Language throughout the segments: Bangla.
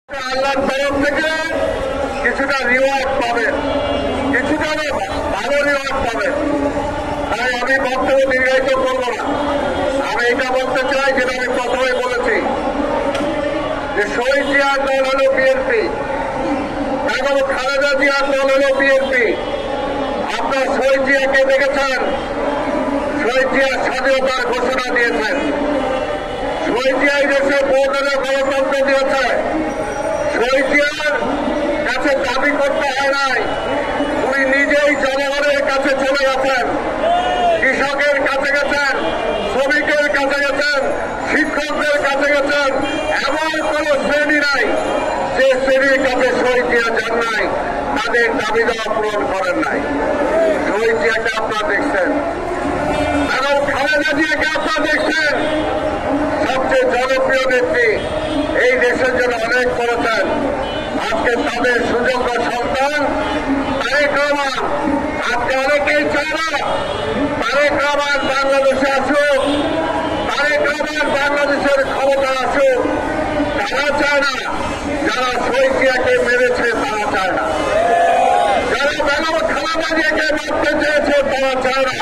আল্লাহর তরফ থেকে কিছুটা রিওয়ার্ড পাবেন, কিছুটা ভালো রিওয়ার্ড পাবেন। তাই আমি বক্তব্য দীর্ঘায়িত করব না। আমি এটা বলতে চাই, যেটা আমি প্রথমে বলেছি, যে শহীদ জিয়ার দল হল বিএনপি এবং খালেদা জিয়ার দল হল বিএনপি। আপনার শহীদ জিয়াকে দেখেছেন, শহীদ জিয়া স্বাধীনতার ঘোষণা দিয়েছেন। শহীদ জিয়া এই দেশে বহুদলীয় গণতন্ত্র দিয়েছে। শহীদ জিয়ার কাছে দাবি করতে হয় নাই, উনি নিজেই জনগণের কাছে চলে গেছেন, কৃষকের কাছে গেছেন, শ্রমিকের কাছে গেছেন, শিক্ষকদের কাছে গেছেন। এমন কোন শ্রেণী নাই যে শ্রেণীর কাছে শহীদ জিয়া যান নাই, তাদের দাবি দেওয়া পূরণ করেন নাই। শহীদ জিয়াকে আপনারা দেখছেন এবং খালেদা জিয়াকে আপনারা দেখছেন, সবচেয়ে জনপ্রিয় নেত্রী, এই দেশের জন্য অনেক করেছেন। আজকে তাদের সুযোগ্য সন্তান তারেক রহমান, আজকে অনেকেই চায় না তারেক রহমান বাংলাদেশে আসুক, তারেক রহমান বাংলাদেশের ক্ষমতা আসুক। তারা চায় না, যারা শহীদ জিয়াকে মেরেছে তারা চায় না, যারা বেগম খালেদা জিয়াকে মারতে চেয়েছে তারা চায় না।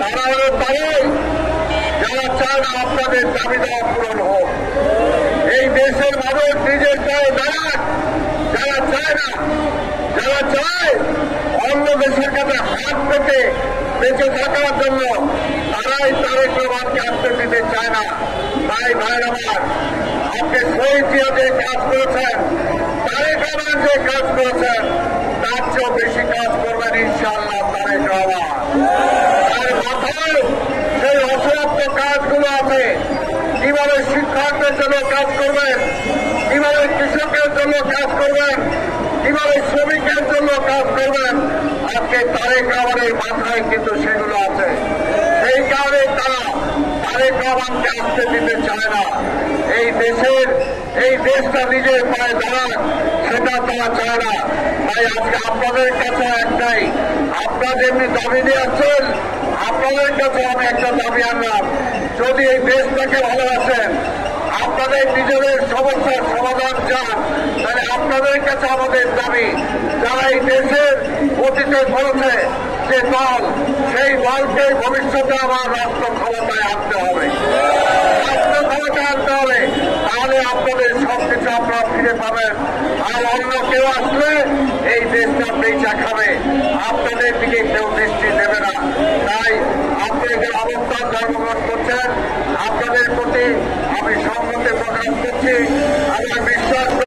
তারা হলো তারাই যারা চায় না আপনাদের দাবি দেওয়া পূরণ হোক। এই দেশের মানুষ নিজের পায়ে দাঁড়াক, যারা চায় না, যারা চায় অন্য দেশের কাছে হাত পেতে বেঁচে থাকার জন্য, তারাই তারেক রহমানকে আসতে দিতে চায় না। তাই ভাইয়ের আমার, আপনি শহীদ জিয়া যে কাজ করেছেন, তারেক রহমান যে কাজ করেছেন, তার চেয়েও বেশি কাজ করবেন ইনশাআল্লাহ তারেক রহমান। তার মাথায় সেই অসমাপ্ত কাজগুলো আছে। কিভাবে শিক্ষকদের জন্য কাজ করবেন, কিভাবে কৃষকের জন্য কাজ করবেন, কিভাবে শ্রমিকের জন্য কাজ করবেন, আজকে তারেক রহমানের মাথায় কিন্তু সেগুলো আছে। সেই কারণে তারা তারেক রহমানকে আসতে দিতে চায় না। এই দেশটা নিজের পায়ে দাঁড়াক, সেটা তারা চায় না। তাই আজকে আপনাদের কাছে একটাই, আপনারা যেমনি দাবি দিয়েছেন, আপনাদের কাছে আমি একটা দাবি আনলাম। যদি এই দেশটাকে ভালোবাসেন, আপনাদের নিজেদের সমস্যার সমাধান চান, তাহলে আপনাদের কাছে আমাদের দাবি, যারা এই দেশের অতীতে করেছে যে দল, সেই দলকে ভবিষ্যতে আমার রাষ্ট্র ক্ষমতায় আনতে হবে, রাষ্ট্র ক্ষমতায় আনতে হবে। তাহলে আপনাদের সবকিছু আপনারা ফিরে পাবেন। আর অন্য কেউ আসলে এই দেশটা বেচা খাবে, আপনাদের দিকে কেউ